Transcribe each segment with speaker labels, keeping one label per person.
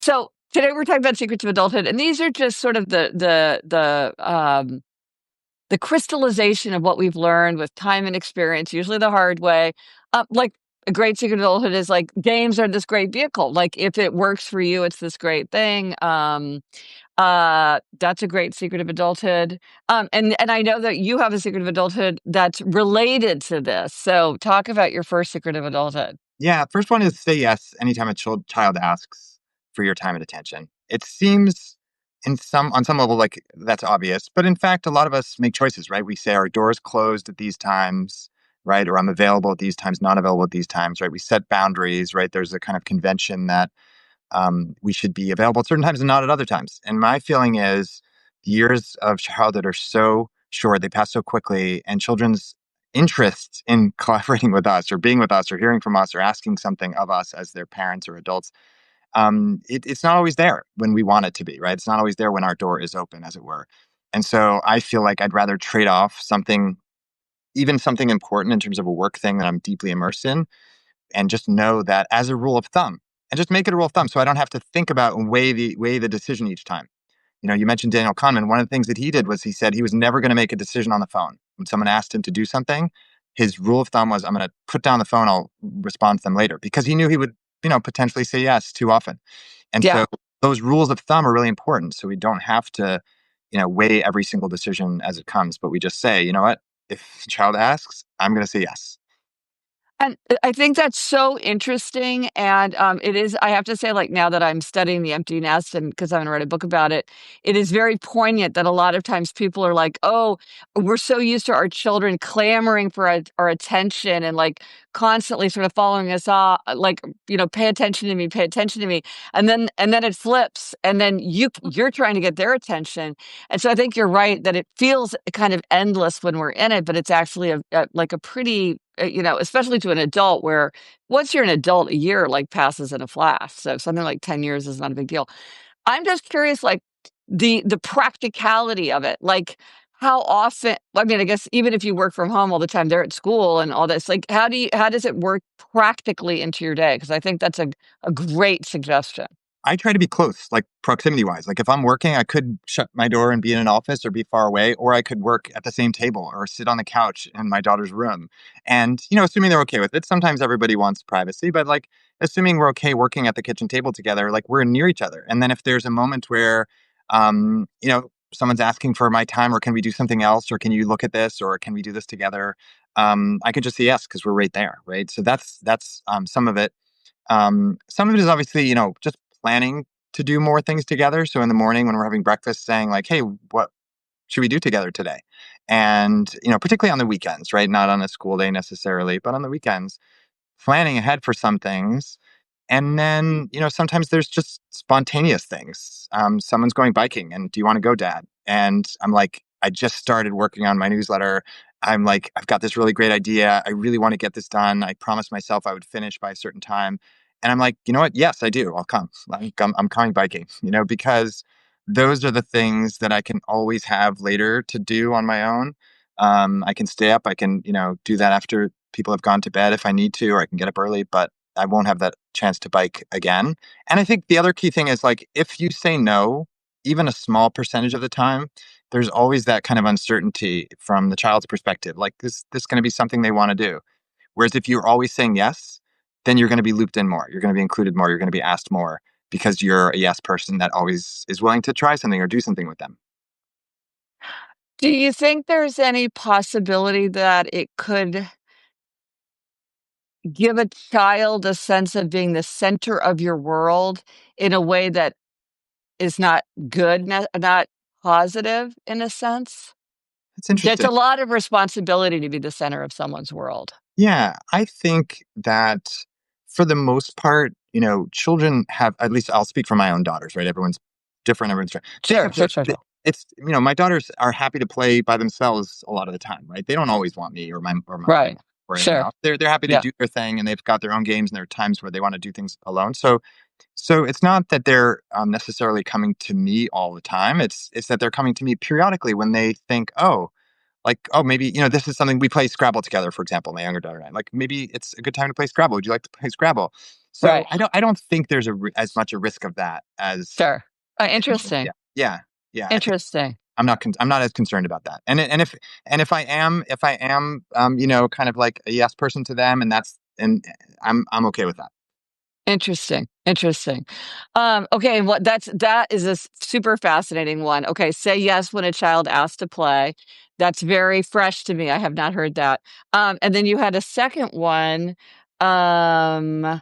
Speaker 1: So today we're talking about secrets of adulthood, and these are just sort of the crystallization of what we've learned with time and experience, usually the hard way. Like a great secret of adulthood is like games are this great vehicle. Like if it works for you, it's this great thing. That's a great secret of adulthood. And I know that you have a secret of adulthood that's related to this. So talk about your first secret of adulthood.
Speaker 2: Yeah, first one is say yes anytime a child asks for your time and attention. It seems on some level like that's obvious, but in fact, a lot of us make choices, right? We say our door's closed at these times, right? Or I'm available at these times, not available at these times, right? We set boundaries, right? There's a kind of convention that we should be available at certain times and not at other times. And my feeling is years of childhood are so short, they pass so quickly, and children's interest in collaborating with us or being with us or hearing from us or asking something of us as their parents or adults, it's not always there when we want it to be, right? It's not always there when our door is open, as it were. And so I feel like I'd rather trade off something, even something important in terms of a work thing that I'm deeply immersed in, and just know that as a rule of thumb, and just make it a rule of thumb so I don't have to think about and weigh the decision each time. You mentioned Daniel Kahneman. One of the things that he did was he said he was never going to make a decision on the phone. When someone asked him to do something, his rule of thumb was, I'm going to put down the phone, I'll respond to them later, because he knew he would, potentially say yes too often. And
Speaker 1: Yeah.
Speaker 2: so those rules of thumb are really important. So we don't have to, weigh every single decision as it comes, but we just say, you know what, if the child asks, I'm going to say yes.
Speaker 1: And I think that's so interesting, and, it is I have to say, like, now that I'm studying the empty nest and because I'm gonna write a book about it, it is very poignant that a lot of times people are like, "Oh, we're so used to our children clamoring for our attention and, like, constantly sort of following us off, like, "Pay attention to me, pay attention to me," and then it flips, and then you're trying to get their attention, and so I think you're right that it feels kind of endless when we're in it, but it's actually like a pretty especially to an adult where once you're an adult, a year like passes in a flash. So something like 10 years is not a big deal. I'm just curious, like the practicality of it. Like how often, I mean, I guess even if you work from home all the time, they're at school and all this, like how does it work practically into your day? Because I think that's a great suggestion.
Speaker 2: I try to be close, like proximity wise. Like if I'm working, I could shut my door and be in an office or be far away, or I could work at the same table or sit on the couch in my daughter's room. And, assuming they're okay with it, sometimes everybody wants privacy, but like assuming we're okay working at the kitchen table together, like we're near each other. And then if there's a moment where, someone's asking for my time or can we do something else or can you look at this or can we do this together? I could just say yes because we're right there, right? So that's some of it. Some of it is obviously, just planning to do more things together. So in the morning when we're having breakfast, saying like, "Hey, what should we do together today?" And particularly on the weekends, right? Not on a school day necessarily, but on the weekends, planning ahead for some things. And then, sometimes there's just spontaneous things. Someone's going biking, and do you want to go, Dad? And I'm like, I just started working on my newsletter. I'm like, I've got this really great idea. I really want to get this done. I promised myself I would finish by a certain time. And I'm like, you know what? Yes, I do. I'll come. I'm coming biking, because those are the things that I can always have later to do on my own. I can stay up. I can, do that after people have gone to bed if I need to, or I can get up early, but I won't have that chance to bike again. And I think the other key thing is like, if you say no, even a small percentage of the time, there's always that kind of uncertainty from the child's perspective. Like, this going to be something they want to do? Whereas if you're always saying yes, then you're going to be looped in more. You're going to be included more. You're going to be asked more because you're a yes person that always is willing to try something or do something with them.
Speaker 1: Do you think there's any possibility that it could give a child a sense of being the center of your world in a way that is not good, not positive in a sense?
Speaker 2: It's
Speaker 1: That's
Speaker 2: interesting.
Speaker 1: a lot of responsibility to be the center of someone's world.
Speaker 2: Yeah, I think that for the most part, children have, at least I'll speak for my own daughters, right? Everyone's different. They
Speaker 1: Sure,
Speaker 2: have
Speaker 1: sure, sure, sure.
Speaker 2: it's, my daughters are happy to play by themselves a lot of the time, right? They don't always want me or my mom
Speaker 1: Right.
Speaker 2: or anyone
Speaker 1: Sure.
Speaker 2: else. They're happy to
Speaker 1: Yeah.
Speaker 2: do their thing and they've got their own games and there are times where they want to do things alone. So it's not that they're necessarily coming to me all the time. It's that they're coming to me periodically when they think, oh, like, oh, maybe, this is something we play Scrabble together, for example, my younger daughter and I. Like, maybe it's a good time to play Scrabble. Would you like to play Scrabble? So
Speaker 1: Right.
Speaker 2: I don't think there's as much a risk of that as
Speaker 1: Sure.
Speaker 2: yeah,
Speaker 1: Interesting.
Speaker 2: yeah, yeah. I think
Speaker 1: Interesting.
Speaker 2: I'm not as concerned about that. And if I am kind of like a yes person to them, and I'm okay with that.
Speaker 1: Interesting, interesting. Okay, and that is a super fascinating one. Okay, say yes when a child asks to play. That's very fresh to me. I have not heard that. And then you had a second one, um,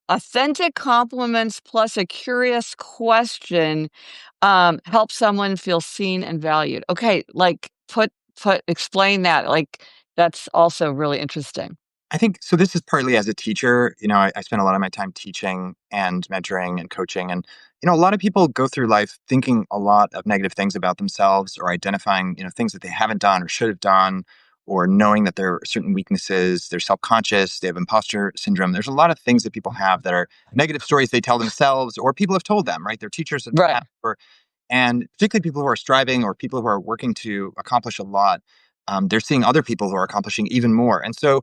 Speaker 1: authentic compliments plus a curious question, help someone feel seen and valued. Okay, like explain that. Like that's also really interesting.
Speaker 2: I think so. This is partly as a teacher. I spend a lot of my time teaching and mentoring and coaching. And, a lot of people go through life thinking a lot of negative things about themselves or identifying, things that they haven't done or should have done, or knowing that there are certain weaknesses. They're self conscious, they have imposter syndrome. There's a lot of things that people have that are negative stories they tell themselves or people have told them, right? Their teachers have
Speaker 1: Right.
Speaker 2: had, and particularly people who are striving or people who are working to accomplish a lot, they're seeing other people who are accomplishing even more. And so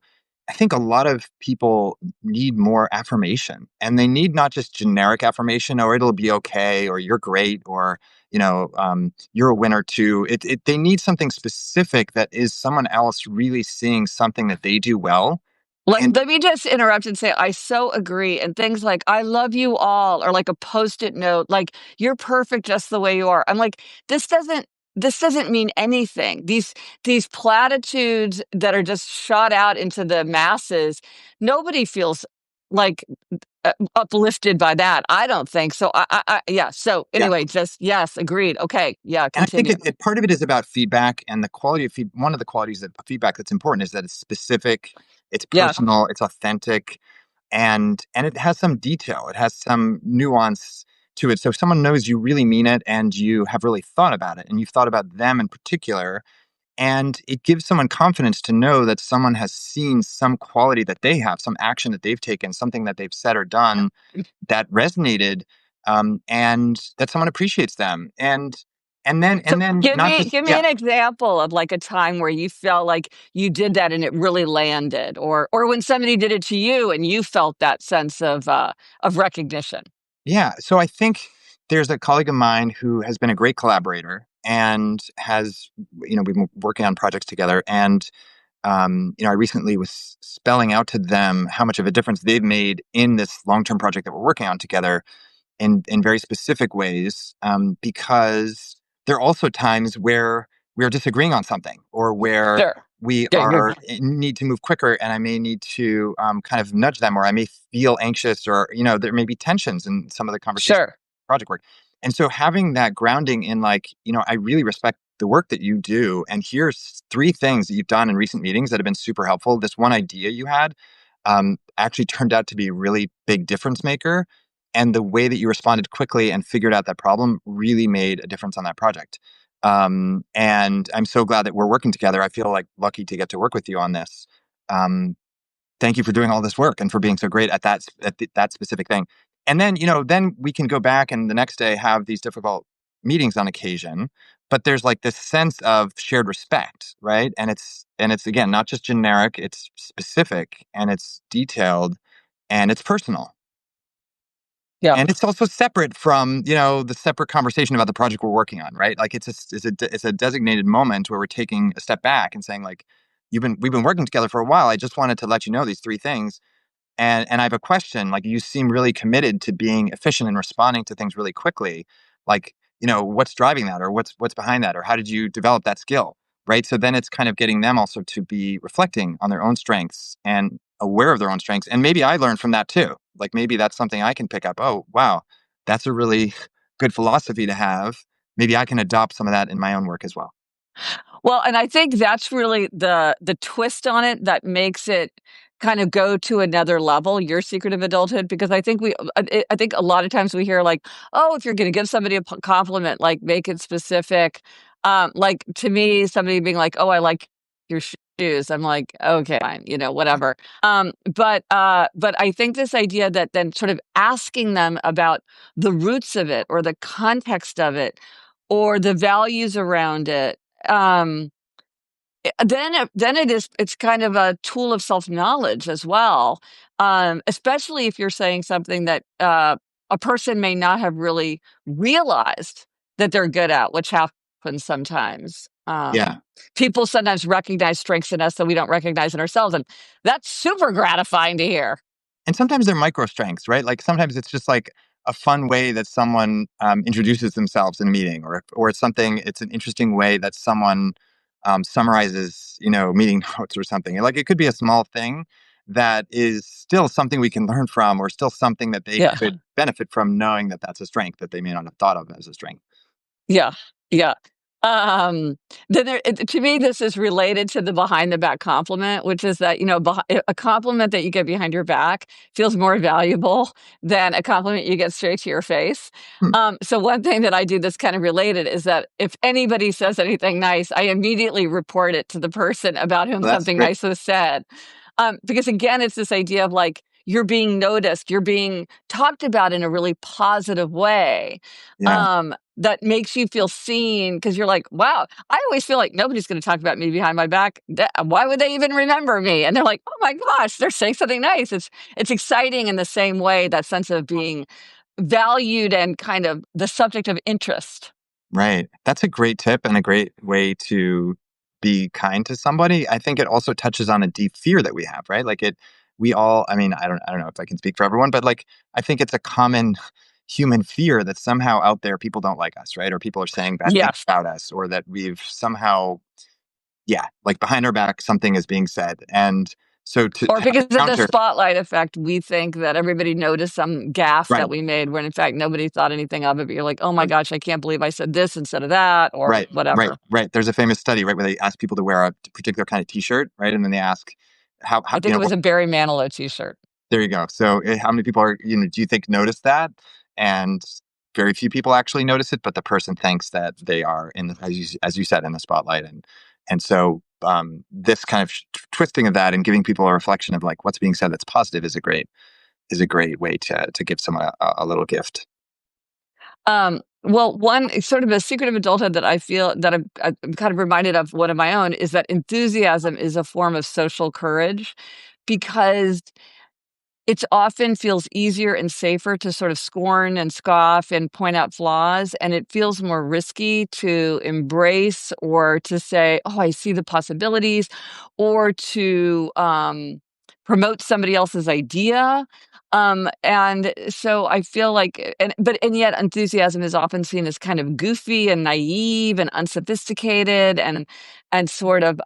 Speaker 2: I think a lot of people need more affirmation, and they need not just generic affirmation, or it'll be okay, or you're great, or, you're a winner too. They need something specific that is someone else really seeing something that they do well. And
Speaker 1: Let me just interrupt and say I so agree. And things like "I love you all" or like a Post-it note, like "You're perfect just the way you are." I'm like, this doesn't this doesn't mean anything. These platitudes that are just shot out into the masses, nobody feels like uplifted by that. I don't think so. Yeah. So
Speaker 2: yeah,
Speaker 1: anyway, just yes, agreed. Okay. Yeah.
Speaker 2: And I think
Speaker 1: Continue.
Speaker 2: part of it is about feedback and the quality of one of the qualities of feedback that's important is that it's specific, it's
Speaker 1: Yeah.
Speaker 2: personal, it's authentic, and it has some detail, it has some nuance to it. So if someone knows you really mean it and you have really thought about it and you've thought about them in particular, and it gives someone confidence to know that someone has seen some quality that they have, some action that they've taken, something that they've said or done that resonated, and that someone appreciates them. And
Speaker 1: So
Speaker 2: then not just
Speaker 1: give me
Speaker 2: yeah.
Speaker 1: an example of like a time where you felt like you did that and it really landed, or when somebody did it to you and you felt that sense of recognition.
Speaker 2: Yeah. So I think there's a colleague of mine who has been a great collaborator and has, we've been working on projects together. And, I recently was spelling out to them how much of a difference they've made in this long term project that we're working on together in very specific ways, because there are also times where we are disagreeing on something or where
Speaker 1: Sure.
Speaker 2: we
Speaker 1: Yeah, you're
Speaker 2: are need to move quicker, and I may need to kind of nudge them, or I may feel anxious, or there may be tensions in some of the conversation
Speaker 1: sure.
Speaker 2: project work. And so having that grounding in, like, I really respect the work that you do, and here's three things that you've done in recent meetings that have been super helpful. This one idea you had actually turned out to be a really big difference maker, and the way that you responded quickly and figured out that problem really made a difference on that project. And I'm so glad that we're working together. I feel like lucky to get to work with you on this. Um, Thank you for doing all this work and for being so great at that specific thing. And then, then we can go back and the next day have these difficult meetings on occasion. But there's like this sense of shared respect, right? And it's again not just generic; it's specific and it's detailed and it's personal.
Speaker 1: Yeah.
Speaker 2: And it's also separate from, the separate conversation about the project we're working on, right? Like it's a designated moment where we're taking a step back and saying, like, we've been working together for a while. I just wanted to let you know these three things. And I have a question. Like, you seem really committed to being efficient and responding to things really quickly. Like, what's driving that, or what's behind that, or how did you develop that skill? Right. So then it's kind of getting them also to be reflecting on their own strengths and aware of their own strengths. And maybe I learned from that too. Like, maybe that's something I can pick up. Oh, wow, that's a really good philosophy to have. Maybe I can adopt some of that in my own work as well.
Speaker 1: Well, and I think that's really the twist on it that makes it kind of go to another level, your secret of adulthood, because I think a lot of times we hear like, "Oh, if you're gonna give somebody a compliment, like, make it specific." Like, to me, somebody being like, "Oh, I like your shoes." I'm like, "Okay, fine, whatever." But I think this idea that then sort of asking them about the roots of it or the context of it or the values around it, um, It's kind of a tool of self-knowledge as well, especially if you're saying something that a person may not have really realized that they're good at, which happens sometimes.
Speaker 2: Yeah.
Speaker 1: People sometimes recognize strengths in us that we don't recognize in ourselves, and that's super gratifying to hear.
Speaker 2: And sometimes they're micro strengths, right? Like sometimes it's just like a fun way that someone introduces themselves in a meeting, or it's something. It's an interesting way that someone summarizes, meeting notes or something. Like it could be a small thing that is still something we can learn from, or still something that they
Speaker 1: Yeah.
Speaker 2: could benefit from, knowing that that's a strength that they may not have thought of as a strength.
Speaker 1: Yeah, yeah. Um, to me, this is related to the behind the back compliment, which is that, a compliment that you get behind your back feels more valuable than a compliment you get straight to your face.
Speaker 2: Hmm.
Speaker 1: So one thing that I do that's kind of related is that if anybody says anything nice, I immediately report it to the person about whom
Speaker 2: Well, that's
Speaker 1: something
Speaker 2: great.
Speaker 1: nice was said. Because again, it's this idea of like, you're being noticed, you're being talked about in a really positive way.
Speaker 2: Yeah.
Speaker 1: That makes you feel seen because you're like, wow, I always feel like nobody's going to talk about me behind my back. Why would they even remember me? And they're like, oh my gosh, they're saying something nice. It's exciting in the same way, that sense of being valued and kind of the subject of interest.
Speaker 2: Right. That's a great tip and a great way to be kind to somebody. I think it also touches on a deep fear that we have, right? Like we all, I mean, I don't know if I can speak for everyone, but like, I think it's a common human fear that somehow out there people don't like us, right? Or people are saying bad things
Speaker 1: Yes.
Speaker 2: about us, or that we've somehow, yeah, like behind our back, something is being said. And so to
Speaker 1: Or
Speaker 2: have a
Speaker 1: because of the
Speaker 2: counter,
Speaker 1: spotlight effect, we think that everybody noticed some gaffe that
Speaker 2: right.
Speaker 1: we made when in fact nobody thought anything of it. But you're like, oh my gosh, I can't believe I said this instead of that, or
Speaker 2: Right, right,
Speaker 1: whatever.
Speaker 2: right. There's a famous study, right, where they ask people to wear a particular kind of T-shirt, right, and then they ask how
Speaker 1: I think it was a Barry Manilow t-shirt.
Speaker 2: there you go. So, how many people do you think notice that? And very few people actually notice it, but the person thinks that they are as you said, in the spotlight, and so this kind of twisting of that and giving people a reflection of like what's being said that's positive is a great way to give someone a little gift.
Speaker 1: Well, one sort of a secret of adulthood that I feel that I'm kind of reminded of one of my own is that enthusiasm is a form of social courage because it often feels easier and safer to sort of scorn and scoff and point out flaws, and it feels more risky to embrace or to say, "Oh, I see the possibilities," or to promote somebody else's idea. And so I feel like, and yet enthusiasm is often seen as kind of goofy and naive and unsophisticated and sort of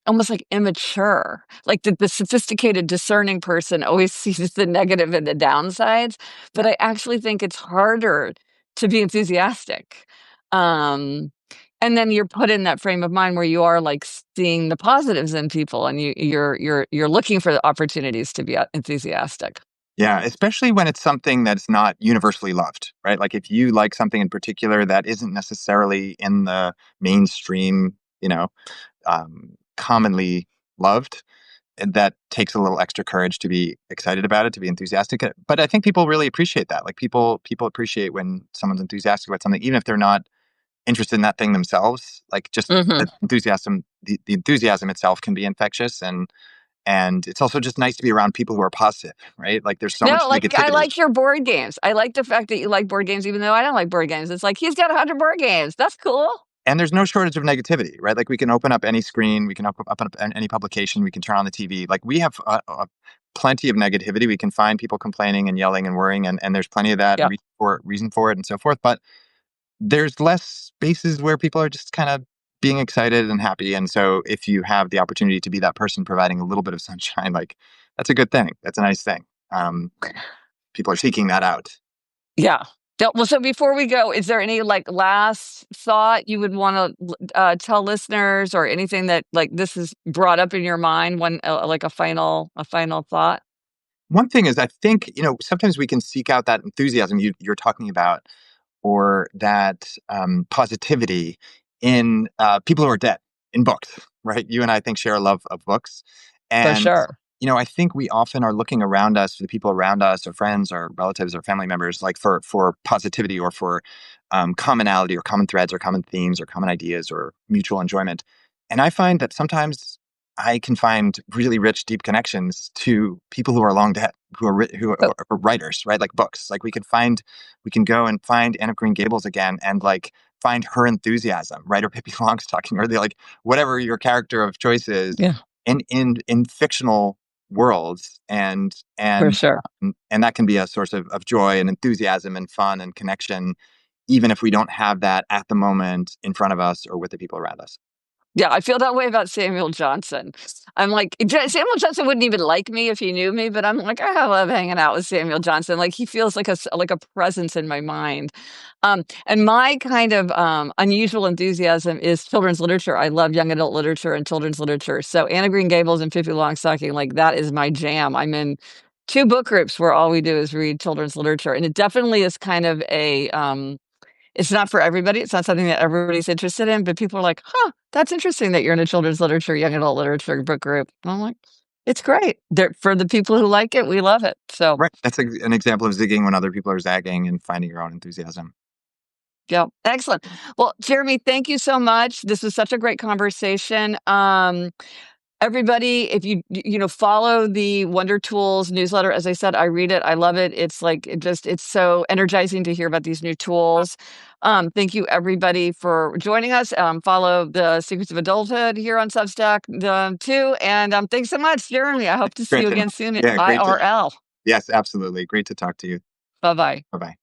Speaker 1: almost like immature. Like the sophisticated, discerning person always sees the negative and the downsides, but
Speaker 2: Yeah.
Speaker 1: I actually think it's harder to be enthusiastic. Um, and then you're put in that frame of mind where you are like seeing the positives in people, and you're looking for the opportunities to be enthusiastic.
Speaker 2: Yeah, especially when it's something that's not universally loved, right? Like if you like something in particular that isn't necessarily in the mainstream, commonly loved, and that takes a little extra courage to be excited about it, to be enthusiastic. But I think people really appreciate that. Like people appreciate when someone's enthusiastic about something, even if they're not interested in that thing themselves. Like just
Speaker 1: Mhm.
Speaker 2: the enthusiasm itself can be infectious, and it's also just nice to be around people who are positive, right? Like there's so
Speaker 1: No,
Speaker 2: much
Speaker 1: like, I
Speaker 2: negativity.
Speaker 1: like your board games. I like the fact that you like board games even though I don't like board games. It's like, "He's got 100 board games. That's cool."
Speaker 2: And there's no shortage of negativity, right? Like we can open up any screen, we can open up any publication, we can turn on the TV. Like we have plenty of negativity. We can find people complaining and yelling and worrying, and there's plenty of that
Speaker 1: Yeah.
Speaker 2: reason for it, and so forth. But there's less spaces where people are just kind of being excited and happy. And so if you have the opportunity to be that person providing a little bit of sunshine, like that's a good thing. That's a nice thing. Um, People are seeking that out.
Speaker 1: Yeah. Well, so before we go, is there any, like, last thought you would wanna tell listeners, or anything that, like, this is brought up in your mind, one like a final thought?
Speaker 2: One thing is, I think, sometimes we can seek out that enthusiasm you're talking about, or that positivity in people who are dead, in books, right? You and I think share a love of books.
Speaker 1: For
Speaker 2: And,
Speaker 1: sure.
Speaker 2: I think we often are looking around us, for the people around us, or friends, or relatives, or family members, like for positivity, or for commonality, or common threads, or common themes, or common ideas, or mutual enjoyment. And I find that sometimes I can find really rich, deep connections to people who are long dead,
Speaker 1: Oh,
Speaker 2: are writers, right? Like books. Like we can go and find Anne of Green Gables again, and like find her enthusiasm, right? Or Pippi Longstocking, or the like whatever your character of choice is
Speaker 1: yeah,
Speaker 2: in fictional worlds,
Speaker 1: for sure.
Speaker 2: and that can be a source of joy and enthusiasm and fun and connection, even if we don't have that at the moment in front of us or with the people around us.
Speaker 1: Yeah, I feel that way about Samuel Johnson. I'm like, Samuel Johnson wouldn't even like me if he knew me, but I'm like, I love hanging out with Samuel Johnson. Like, he feels like like a presence in my mind. And my kind of unusual enthusiasm is children's literature. I love young adult literature and children's literature. So Anna Green Gables and Pippi Longstocking, like that is my jam. I'm in two book groups where all we do is read children's literature, and it definitely is kind of a it's not for everybody. It's not something that everybody's interested in, but people are like, "Huh, that's interesting that you're in a children's literature, young adult literature book group." And I'm like, "It's great. For the people who like it, we love it." So,
Speaker 2: Right. That's an example of zigging when other people are zagging and finding your own enthusiasm.
Speaker 1: yeah, excellent. Well, Jeremy, thank you so much. This was such a great conversation. Everybody, if follow the Wonder Tools newsletter. As I said, I read it. I love it. It's like it's so energizing to hear about these new tools. Thank you everybody for joining us. Follow the Secrets of Adulthood here on Substack too. And thanks so much, Jeremy. I hope to see you
Speaker 2: Gretchen.
Speaker 1: again soon at
Speaker 2: Yeah, great to
Speaker 1: IRL.
Speaker 2: yes, absolutely. Great to talk to you.
Speaker 1: Bye bye.
Speaker 2: Bye-bye.